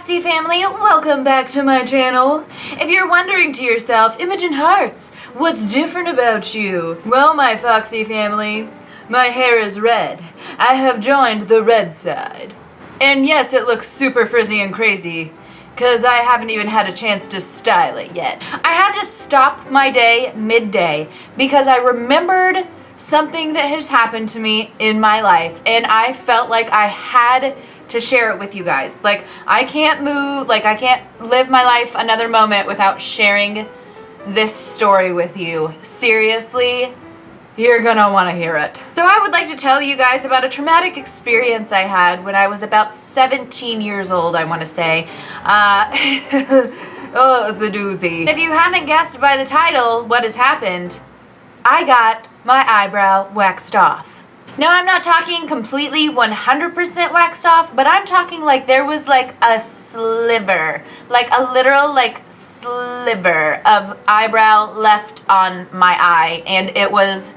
Foxy family, welcome back to my channel. If you're wondering to yourself, Imogen Hearts, what's different about you? Well, my Foxy family, my hair is red. I have joined the red side. And yes, it looks super frizzy and crazy, because I haven't even had a chance to style it yet. I had to stop my day midday because I remembered something that has happened to me in my life, and I felt like I had to share it with you guys. Like, I can't move, like I can't live my life another moment without sharing this story with you. Seriously, you're gonna want to hear it. So I would like to tell you guys about a traumatic experience I had when I was about 17 years old, I want to say. Oh, it was a doozy. If you haven't guessed by the title what has happened, I got my eyebrow waxed off. Now, I'm not talking completely 100% waxed off, but I'm talking like there was like a sliver, like a literal like sliver of eyebrow left on my eye, and it was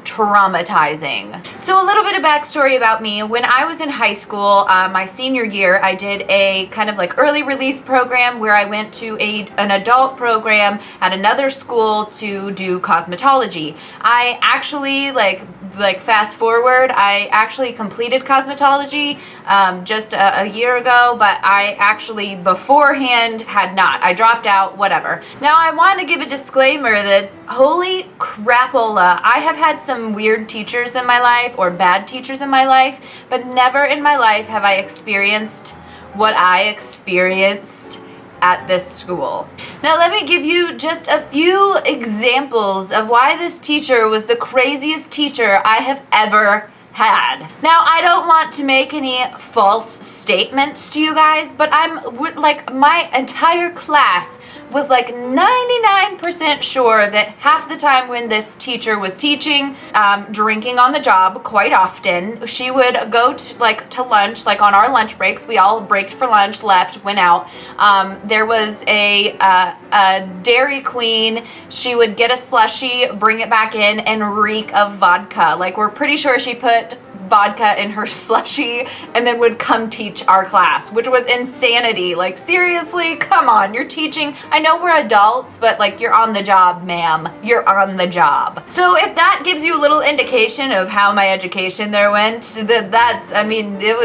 traumatizing. So a little bit of backstory about me. When I was in high school, my senior year, I did a kind of like early release program where I went to an adult program at another school to do cosmetology. I actually like fast forward, I actually completed cosmetology just a year ago, but I actually beforehand had not. I dropped out, whatever. Now I want to give a disclaimer that holy crapola, I have had some weird teachers in my life, or bad teachers in my life, but never in my life have I experienced what I experienced at this school. Now let me give you just a few examples of why this teacher was the craziest teacher I have ever had. Now, I don't want to make any false statements to you guys, but like my entire class was like 99% sure that half the time when this teacher was teaching, drinking on the job quite often, she would go to lunch, like on our lunch breaks, we all braked for lunch, left, went out. There was a Dairy Queen. She would get a slushie, bring it back in, and reek of vodka. Like, we're pretty sure she put vodka in her slushie and then would come teach our class, which was insanity. Like, seriously, come on, you're teaching. I know we're adults, but like, you're on the job, ma'am. You're on the job. So if that gives you a little indication of how my education there went, I mean, it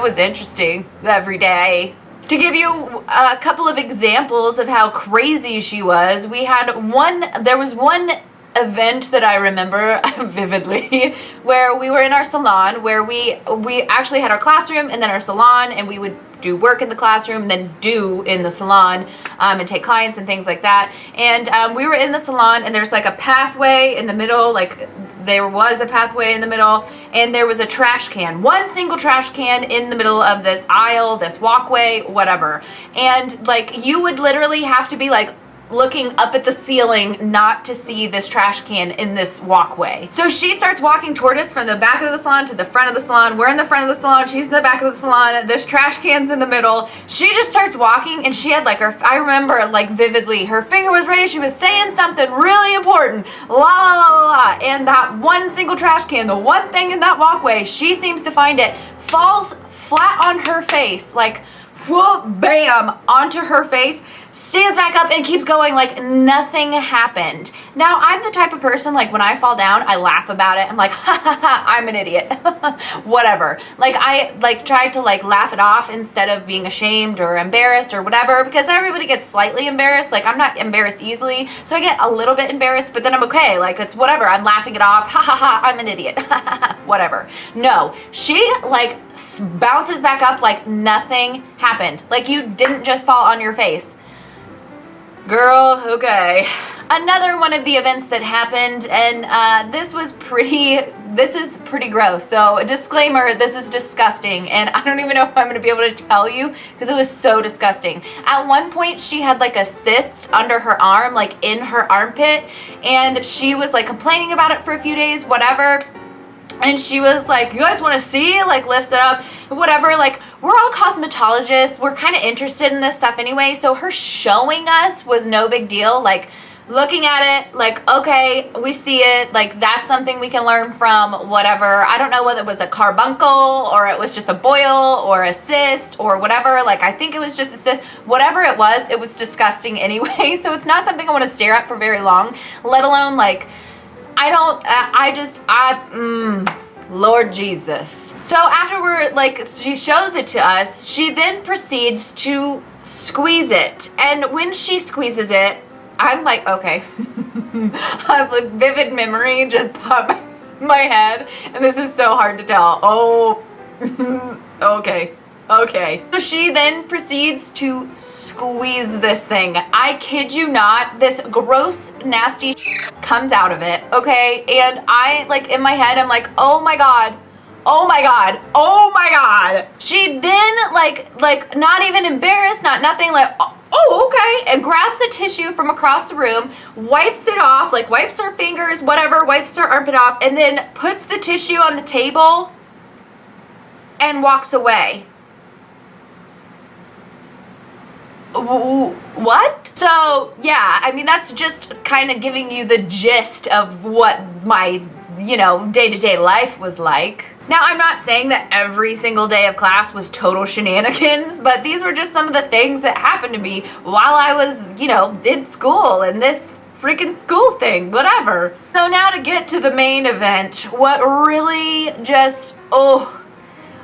was interesting every day. To give you a couple of examples of how crazy she was, there was one event that I remember vividly where we were in our salon, where we actually had our classroom and then our salon, and we would do work in the classroom and then do in the salon, and take clients and things like that. And we were in the salon, and there's like a pathway in the middle, like there was a pathway in the middle, and there was a trash can, one single trash can in the middle of this aisle, this walkway, whatever. And like, you would literally have to be like looking up at the ceiling not to see this trash can in this walkway. So she starts walking toward us from the back of the salon to the front of the salon. We're in the front of the salon, she's in the back of the salon, this trash can's in the middle. She just starts walking, and she had like I remember like vividly, her finger was raised, she was saying something really important, la la la la la, and that one single trash can, the one thing in that walkway, she seems to find it, falls flat on her face, like whoop, bam, onto her face, stands back up and keeps going like nothing happened. Now, I'm the type of person, like, when I fall down, I laugh about it. I'm like, ha ha ha, I'm an idiot. Whatever. Like, I like tried to like laugh it off instead of being ashamed or embarrassed or whatever, because everybody gets slightly embarrassed. Like, I'm not embarrassed easily, so I get a little bit embarrassed, but then I'm okay. Like, it's whatever. I'm laughing it off. Ha ha ha, I'm an idiot. Whatever. No, she like bounces back up like nothing happened. Like, you didn't just fall on your face. Girl, okay. Another one of the events that happened, and this is pretty gross. So a disclaimer, this is disgusting, and I don't even know if I'm gonna be able to tell you because it was so disgusting. At one point, she had like a cyst under her arm, like in her armpit, and she was like complaining about it for a few days, whatever. And she was like, you guys want to see? Like, lifts it up, whatever. Like, we're all cosmetologists. We're kind of interested in this stuff anyway. So her showing us was no big deal. Like, looking at it like, okay, we see it, like that's something we can learn from, whatever. I don't know whether it was a carbuncle or it was just a boil or a cyst or whatever. Like, I think it was just a cyst. Whatever it was disgusting anyway. So it's not something I want to stare at for very long, let alone like, Lord Jesus. So after we're like, she shows it to us, she then proceeds to squeeze it. And when she squeezes it, I'm like, okay. I have a vivid memory just popped my head, and this is so hard to tell. Oh, okay. Okay. So she then proceeds to squeeze this thing. I kid you not, this gross, nasty comes out of it, okay? And I, like, in my head, I'm like, oh my God. Oh my God. Oh my God. She then, like, not even embarrassed, not nothing, like, oh, okay, and grabs a tissue from across the room, wipes it off, like wipes her fingers, whatever, wipes her armpit off, and then puts the tissue on the table and walks away. What? So, yeah, I mean, that's just kind of giving you the gist of what my, day-to-day life was like. Now, I'm not saying that every single day of class was total shenanigans, but these were just some of the things that happened to me while I was, in school and this freaking school thing, whatever. So now to get to the main event, what really just,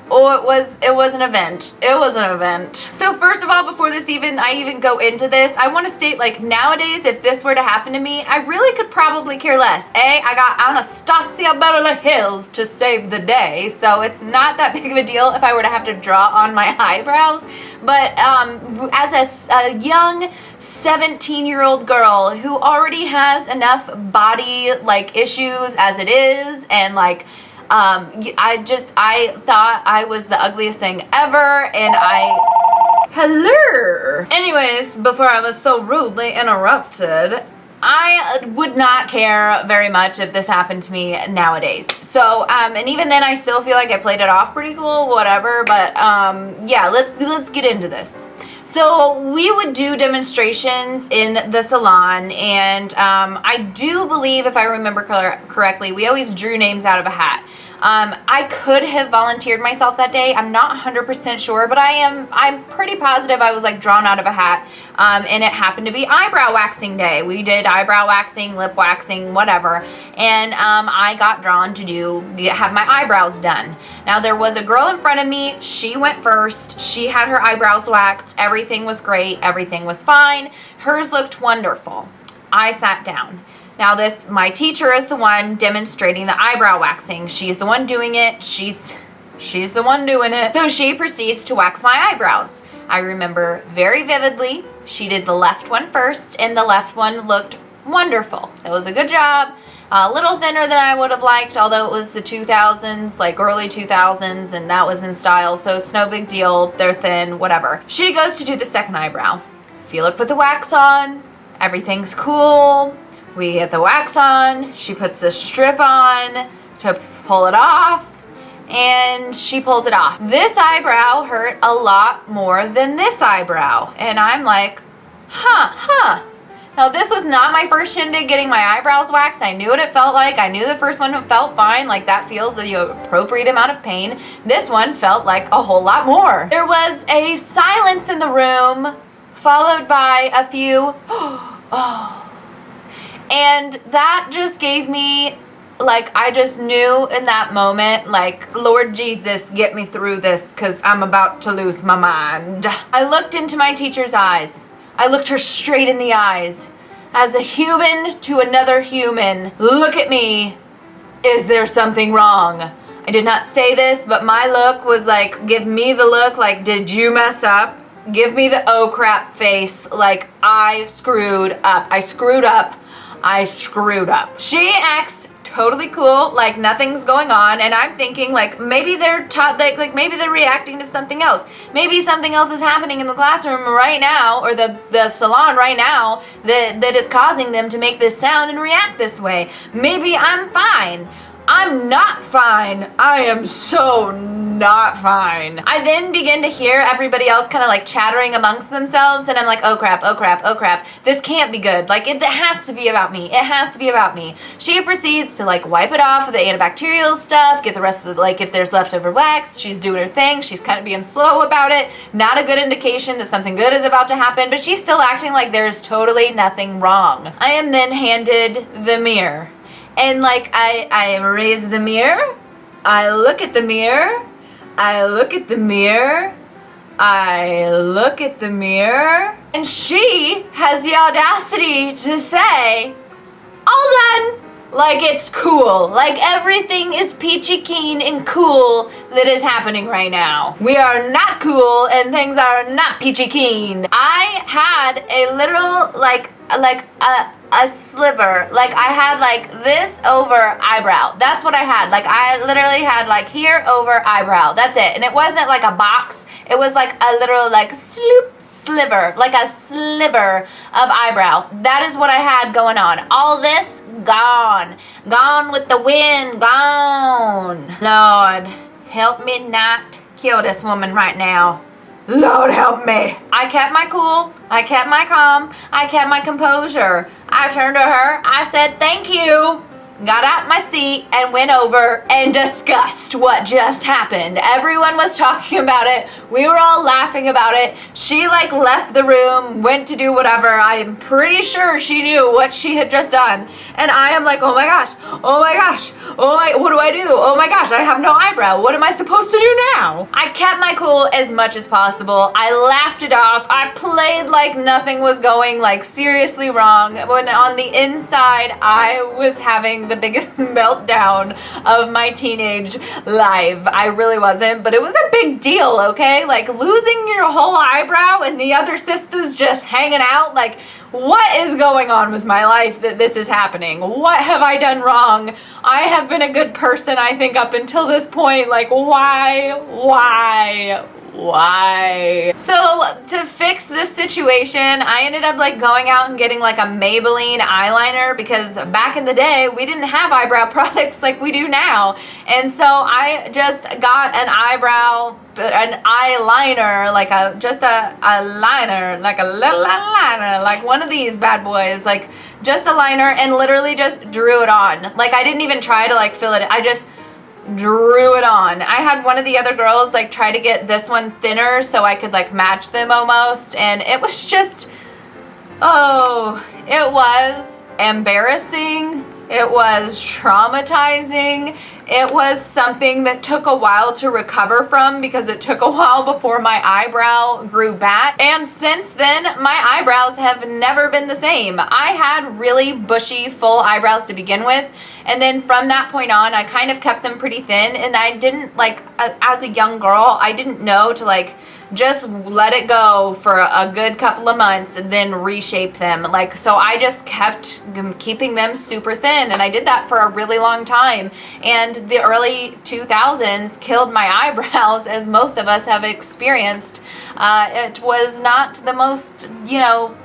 it was an event. It was an event. So first of all, before I even go into this, I want to state, like, nowadays, if this were to happen to me, I really could probably care less. I got Anastasia Beverly Hills to save the day, so it's not that big of a deal if I were to have to draw on my eyebrows. But as a young 17-year-old girl who already has enough body, like, issues as it is, and, like, I thought I was the ugliest thing ever, and hello. Anyways, before I was so rudely interrupted, I would not care very much if this happened to me nowadays. So, and even then I still feel like I played it off pretty cool, whatever, but, yeah, let's get into this. So we would do demonstrations in the salon, and I do believe, if I remember correctly, we always drew names out of a hat. I could have volunteered myself that day. I'm not 100% sure, but I'm pretty positive I was like drawn out of a hat. And it happened to be eyebrow waxing day. We did eyebrow waxing, lip waxing, whatever. And I got drawn to have my eyebrows done. Now there was a girl in front of me. She went first. She had her eyebrows waxed. Everything was great. Everything was fine. Hers looked wonderful. I sat down. Now my teacher is the one demonstrating the eyebrow waxing. She's the one doing it. She's the one doing it. So she proceeds to wax my eyebrows. I remember very vividly, she did the left one first, and the left one looked wonderful. It was a good job. A little thinner than I would have liked, although it was the 2000s, like early 2000s, and that was in style, so it's no big deal. They're thin, whatever. She goes to do the second eyebrow. Feel it put the wax on. Everything's cool. We get the wax on, she puts the strip on to pull it off, and she pulls it off. This eyebrow hurt a lot more than this eyebrow, and I'm like, huh. Now this was not my first shindig getting my eyebrows waxed. I knew what it felt like. I knew the first one felt fine, like that feels the appropriate amount of pain. This one felt like a whole lot more. There was a silence in the room, followed by a few, oh. And that just gave me, like, I just knew in that moment, like, Lord Jesus, get me through this, because I'm about to lose my mind. I looked into my teacher's eyes. I looked her straight in the eyes. As a human to another human, look at me. Is there something wrong? I did not say this, but my look was like, give me the look, like, did you mess up? Give me the oh crap face, like, I screwed up. I screwed up. She acts totally cool, like nothing's going on, and I'm thinking like maybe they're like maybe they're reacting to something else. Maybe something else is happening in the classroom right now, or the salon right now that is causing them to make this sound and react this way. Maybe I'm fine. I'm not fine. I am so not fine. I then begin to hear everybody else kind of like chattering amongst themselves, and I'm like, oh crap, oh crap, oh crap. This can't be good. Like, it has to be about me. It has to be about me. She proceeds to like wipe it off with the antibacterial stuff, get the rest of the, like, if there's leftover wax, she's doing her thing. She's kind of being slow about it. Not a good indication that something good is about to happen, but she's still acting like there's totally nothing wrong. I am then handed the mirror. And like, I raise the mirror, I look at the mirror, I look at the mirror, I look at the mirror, and she has the audacity to say, all done. Like it's cool. Like everything is peachy keen and cool that is happening right now. We are not cool and things are not peachy keen. I had a literal like a sliver. Like I had like this over eyebrow. That's what I had. Like I literally had like here over eyebrow. That's it. And it wasn't like a box. It was like a literal like sliver, like a sliver of eyebrow. That is what I had going on. All this gone. Gone with the wind. Gone. Lord, help me not kill this woman right now. Lord help me. I kept my cool. I kept my calm. I kept my composure. I turned to her. I said, thank you. Got out my seat and went over and discussed what just happened. Everyone was talking about it. We were all laughing about it. She like left the room, went to do whatever. I am pretty sure she knew what she had just done. And I am like, oh my gosh, oh my gosh, oh my, what do I do? Oh my gosh, I have no eyebrow. What am I supposed to do now? I kept my cool as much as possible. I laughed it off. I played like nothing was going like seriously wrong. When on the inside, I was having the biggest meltdown of my teenage life. I really wasn't, but it was a big deal, okay? Like losing your whole eyebrow and the other sisters just hanging out. Like, what is going on with my life that this is happening? What have I done wrong? I have been a good person, I think, up until this point. Like, why? So to fix this situation, I ended up like going out and getting like a Maybelline eyeliner, because back in the day we didn't have eyebrow products like we do now. And so I just got an eyeliner, like a liner, like a little eyeliner, like one of these bad boys, like just a liner, and literally just drew it on. Like I didn't even try to like fill it. I just drew it on. I had one of the other girls like try to get this one thinner so I could like match them almost, and it was just, oh, it was embarrassing. It was traumatizing. It was something that took a while to recover from, because it took a while before my eyebrow grew back. And since then, my eyebrows have never been the same. I had really bushy, full eyebrows to begin with. And then from that point on, I kind of kept them pretty thin. And I didn't like, as a young girl, I didn't know to like just let it go for a good couple of months and then reshape them. Like, so I just kept keeping them super thin, and I did that for a really long time. And the early 2000s killed my eyebrows, as most of us have experienced. It was not the most, you know,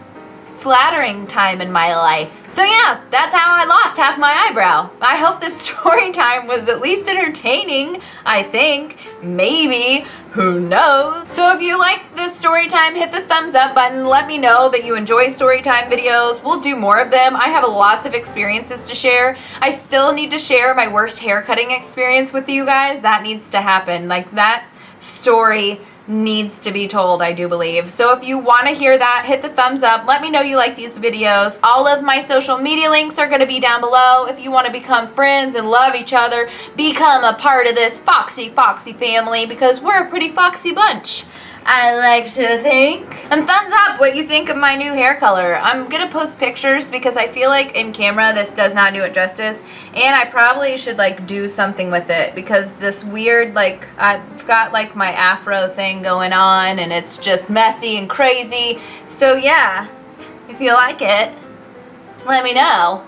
flattering time in my life. So yeah, that's how I lost half my eyebrow. I hope this story time was at least entertaining. I think, maybe, who knows? So if you like this story time, hit the thumbs up button. Let me know that you enjoy story time videos. We'll do more of them. I have lots of experiences to share. I still need to share my worst hair cutting experience with you guys. That needs to happen. Like, that story needs to be told, I do believe. So if you want to hear that, hit the thumbs up. Let me know you like these videos. All of my social media links are going to be down below. If you want to become friends and love each other, become a part of this foxy family, because we're a pretty foxy bunch, I like to think. And thumbs up what you think of my new hair color. I'm gonna post pictures because I feel like in camera this does not do it justice, and I probably should like do something with it, because this weird, like, I've got like my afro thing going on and it's just messy and crazy. So yeah, if you like it, let me know.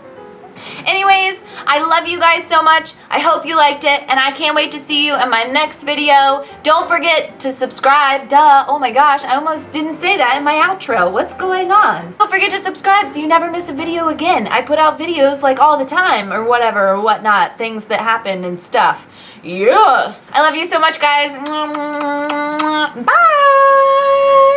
Anyways, I love you guys so much. I hope you liked it, and I can't wait to see you in my next video. Don't forget to subscribe. Duh. Oh my gosh, I almost didn't say that in my outro. What's going on? Don't forget to subscribe so you never miss a video again. I put out videos like all the time or whatever or whatnot. Things that happen and stuff. Yes. I love you so much, guys. Bye.